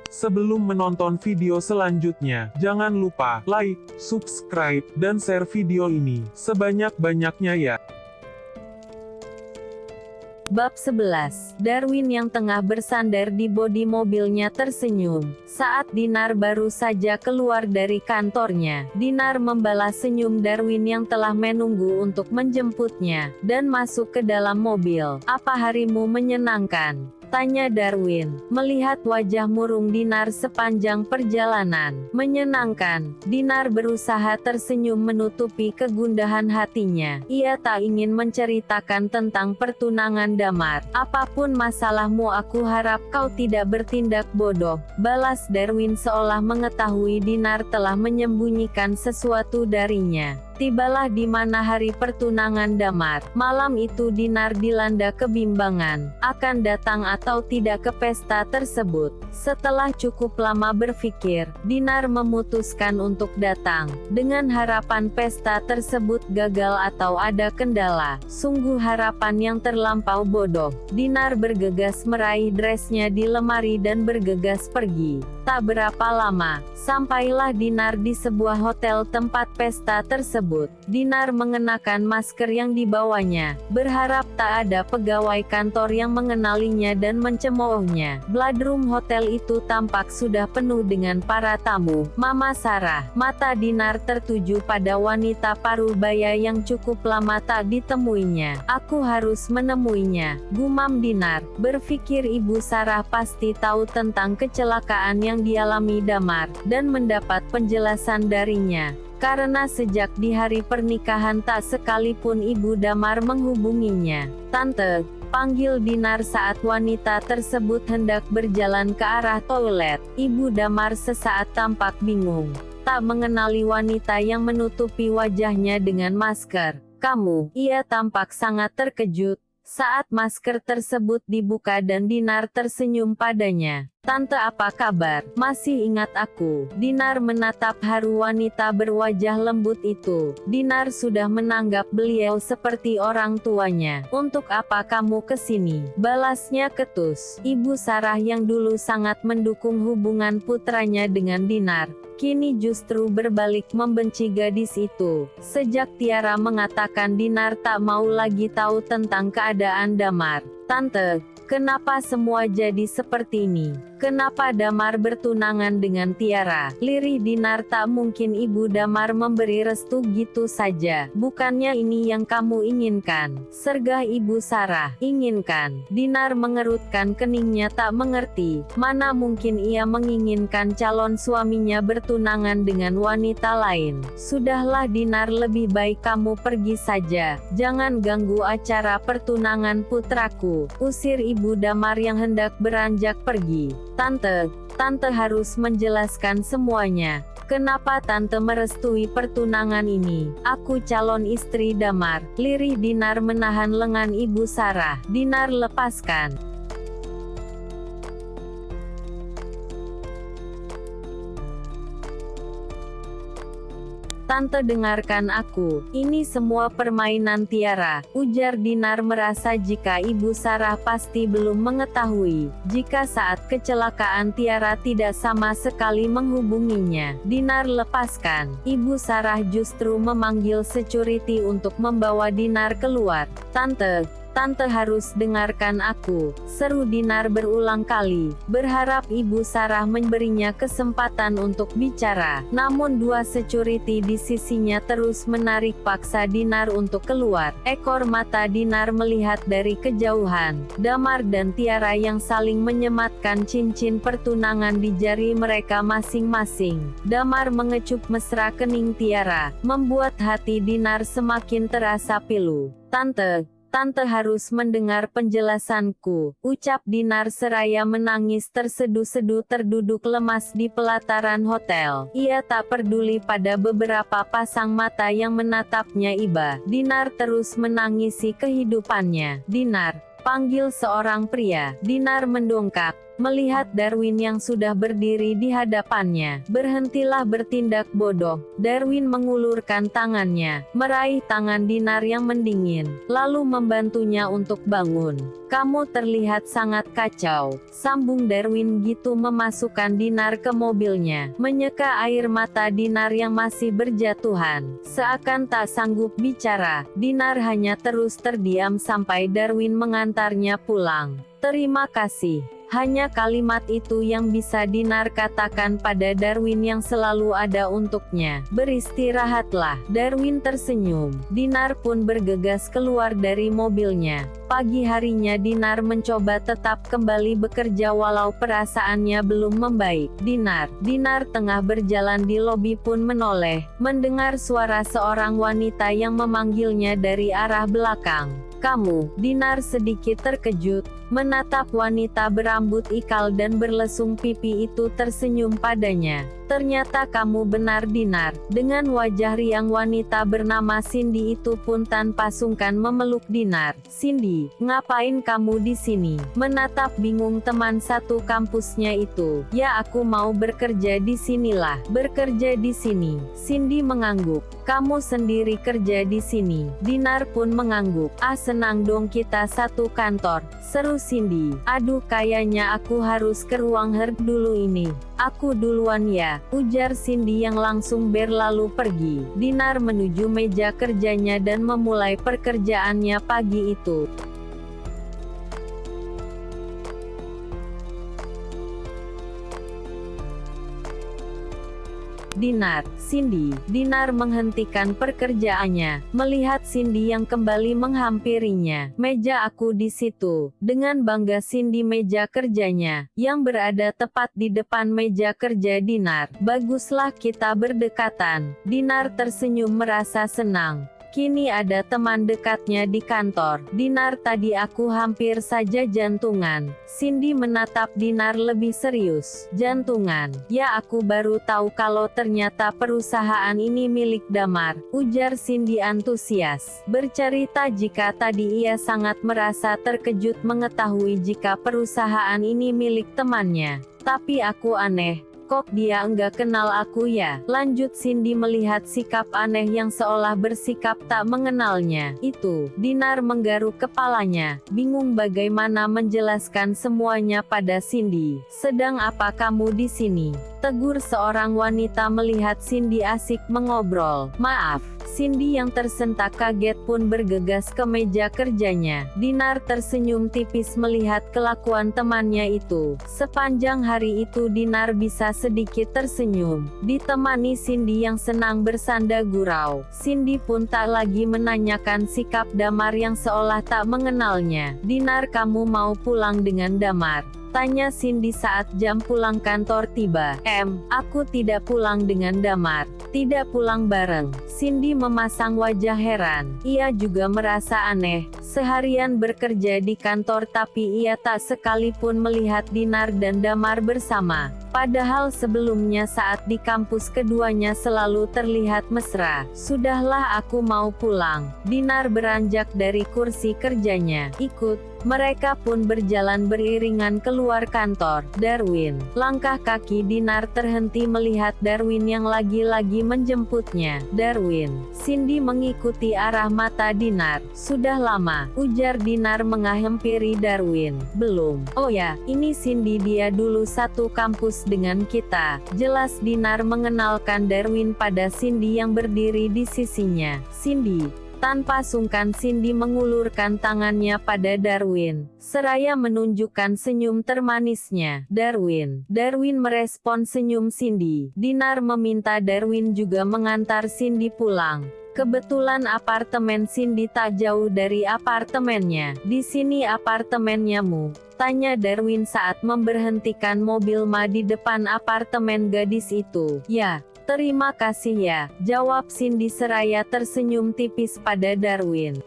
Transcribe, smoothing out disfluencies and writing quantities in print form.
Sebelum menonton video selanjutnya, jangan lupa like, subscribe, dan share video ini sebanyak-banyaknya ya. Bab 11. Darwin yang tengah bersandar di bodi mobilnya tersenyum. Saat Dinar baru saja keluar dari kantornya, Dinar membalas senyum Darwin yang telah menunggu untuk menjemputnya, dan masuk ke dalam mobil. "Apa harimu menyenangkan?" tanya Darwin, melihat wajah murung Dinar sepanjang perjalanan. "Menyenangkan." Dinar berusaha tersenyum menutupi kegundahan hatinya. Ia tak ingin menceritakan tentang pertunangan damar. "Apapun masalahmu, aku harap kau tidak bertindak bodoh," balas Darwin seolah mengetahui Dinar telah menyembunyikan sesuatu darinya. Tibalah di mana hari pertunangan damar. Malam itu Dinar dilanda kebimbangan, akan datang atau tidak ke pesta tersebut. Setelah cukup lama berpikir, Dinar memutuskan untuk datang, dengan harapan pesta tersebut gagal atau ada kendala. Sungguh harapan yang terlampau bodoh. Dinar bergegas meraih dressnya di lemari dan bergegas pergi. Tak berapa lama, sampailah Dinar di sebuah hotel tempat pesta tersebut. Dinar mengenakan masker yang dibawanya, berharap tak ada pegawai kantor yang mengenalinya dan mencemoohnya. Bloodroom hotel itu tampak sudah penuh dengan para tamu. "Mama Sarah." Mata Dinar tertuju pada wanita parubaya yang cukup lama tak ditemuinya. "Aku harus menemuinya," gumam Dinar, berpikir Ibu Sarah pasti tahu tentang kecelakaan yang dialami Damar, dan mendapat penjelasan darinya. Karena sejak di hari pernikahan tak sekalipun Ibu Damar menghubunginya. "Tante," panggil Dinar saat wanita tersebut hendak berjalan ke arah toilet. Ibu Damar sesaat tampak bingung, tak mengenali wanita yang menutupi wajahnya dengan masker. "Kamu?" Ia tampak sangat terkejut saat masker tersebut dibuka dan Dinar tersenyum padanya. "Tante, apa kabar? Masih ingat aku?" Dinar menatap haru wanita berwajah lembut itu. Dinar sudah menganggap beliau seperti orang tuanya. "Untuk apa kamu kesini?" balasnya ketus. Ibu Sarah yang dulu sangat mendukung hubungan putranya dengan Dinar, kini justru berbalik membenci gadis itu. Sejak Tiara mengatakan Dinar tak mau lagi tahu tentang keadaan Damar. "Tante, kenapa semua jadi seperti ini? Kenapa Damar bertunangan dengan Tiara?" Lirih Dinar. "Tak mungkin Ibu Damar memberi restu gitu saja. Bukannya ini yang kamu inginkan?" sergah Ibu Sarah. "Inginkan?" Dinar mengerutkan keningnya tak mengerti. Mana mungkin ia menginginkan calon suaminya bertunangan dengan wanita lain. "Sudahlah Dinar, lebih baik kamu pergi saja. Jangan ganggu acara pertunangan putraku," usir Ibu Damar yang hendak beranjak pergi. Tante harus menjelaskan semuanya. Kenapa Tante merestui pertunangan ini? Aku calon istri Damar." Lirih Dinar menahan lengan Ibu Sarah. "Dinar, lepaskan." "Tante, dengarkan aku. Ini semua permainan Tiara," ujar Dinar merasa jika Ibu Sarah pasti belum mengetahui, jika saat kecelakaan Tiara tidak sama sekali menghubunginya. "Dinar, lepaskan." Ibu Sarah justru memanggil security untuk membawa Dinar keluar. Tante harus dengarkan aku," seru Dinar berulang kali, berharap Ibu Sarah memberinya kesempatan untuk bicara. Namun dua security di sisinya terus menarik paksa Dinar untuk keluar. Ekor mata Dinar melihat dari kejauhan Damar dan Tiara yang saling menyematkan cincin pertunangan di jari mereka masing-masing. Damar mengecup mesra kening Tiara, membuat hati Dinar semakin terasa pilu. Tante harus mendengar penjelasanku," ucap Dinar seraya menangis terseduh-seduh terduduk lemas di pelataran hotel. Ia tak peduli pada beberapa pasang mata yang menatapnya iba. Dinar terus menangisi kehidupannya. "Dinar," panggil seorang pria. Dinar mendongak, melihat Darwin yang sudah berdiri di hadapannya. "Berhentilah bertindak bodoh." Darwin mengulurkan tangannya, meraih tangan Dinar yang mendingin, lalu membantunya untuk bangun. "Kamu terlihat sangat kacau," sambung Darwin gitu memasukkan Dinar ke mobilnya, menyeka air mata Dinar yang masih berjatuhan. Seakan tak sanggup bicara, Dinar hanya terus terdiam sampai Darwin mengantarnya pulang. "Terima kasih." Hanya kalimat itu yang bisa Dinar katakan pada Darwin yang selalu ada untuknya. "Beristirahatlah." Darwin tersenyum. Dinar pun bergegas keluar dari mobilnya. Pagi harinya Dinar mencoba tetap kembali bekerja walau perasaannya belum membaik. Dinar tengah berjalan di lobi pun menoleh, mendengar suara seorang wanita yang memanggilnya dari arah belakang. "Kamu?" Dinar sedikit terkejut, menatap wanita berambut ikal dan berlesung pipi itu tersenyum padanya. "Ternyata kamu benar Dinar." Dengan wajah riang wanita bernama Cindy itu pun tanpa sungkan memeluk Dinar. "Cindy, ngapain kamu di sini?" Menatap bingung teman satu kampusnya itu. "Ya, aku mau bekerja di sinilah." "Bekerja di sini?" Cindy mengangguk. "Kamu sendiri kerja di sini?" Dinar pun mengangguk. "Ah, senang dong kita satu kantor," seru Cindy. "Aduh, kayaknya aku harus ke ruang HER dulu ini." "Aku duluan ya," ujar Cindy yang langsung berlalu pergi. Dinar menuju meja kerjanya dan memulai pekerjaannya pagi itu. Cindy. Dinar menghentikan pekerjaannya, melihat Cindy yang kembali menghampirinya. "Meja aku di situ." Dengan bangga Cindy meja kerjanya, yang berada tepat di depan meja kerja Dinar. "Baguslah kita berdekatan." Dinar tersenyum merasa senang. Kini ada teman dekatnya di kantor. "Dinar, tadi aku hampir saja jantungan." Cindy menatap Dinar lebih serius. "Jantungan? Ya, aku baru tahu kalau ternyata perusahaan ini milik Damar," ujar Cindy antusias. Bercerita jika tadi ia sangat merasa terkejut mengetahui jika perusahaan ini milik temannya. "Tapi aku aneh. Kok dia enggak kenal aku ya?" lanjut Cindy melihat sikap aneh yang seolah bersikap tak mengenalnya. "Itu." Dinar menggaruk kepalanya, bingung bagaimana menjelaskan semuanya pada Cindy. "Sedang apa kamu di sini?" tegur seorang wanita melihat Cindy asik mengobrol. "Maaf." Cindy yang tersentak kaget pun bergegas ke meja kerjanya. Dinar tersenyum tipis melihat kelakuan temannya itu. Sepanjang hari itu Dinar bisa sedikit tersenyum, ditemani Cindy yang senang bersanda gurau. Cindy pun tak lagi menanyakan sikap Damar yang seolah tak mengenalnya. "Dinar, kamu mau pulang dengan Damar?" tanya Cindy saat jam pulang kantor tiba. Aku tidak pulang dengan Damar. Tidak pulang bareng." Cindy memasang wajah heran. Ia juga merasa aneh. Seharian bekerja di kantor tapi ia tak sekalipun melihat Dinar dan Damar bersama. Padahal sebelumnya saat di kampus keduanya selalu terlihat mesra. "Sudahlah, aku mau pulang." Dinar beranjak dari kursi kerjanya. "Ikut." Mereka pun berjalan beriringan keluar kantor. "Darwin." Langkah kaki Dinar terhenti melihat Darwin yang lagi-lagi menjemputnya. "Darwin." Cindy mengikuti arah mata Dinar. "Sudah lama," ujar Dinar menghampiri Darwin. "Belum." "Oh ya, ini Cindy, dia dulu satu kampus dengan kita." Jelas Dinar mengenalkan Darwin pada Cindy yang berdiri di sisinya. "Cindy." Tanpa sungkan Cindy mengulurkan tangannya pada Darwin, seraya menunjukkan senyum termanisnya. Darwin merespon senyum Cindy. Dinar meminta Darwin juga mengantar Cindy pulang. Kebetulan apartemen Cindy tak jauh dari apartemennya. "Di sini apartemennya Mu?" tanya Darwin saat memberhentikan mobil Ma di depan apartemen gadis itu. "Ya. Terima kasih ya," jawab Cindy seraya tersenyum tipis pada Darwin.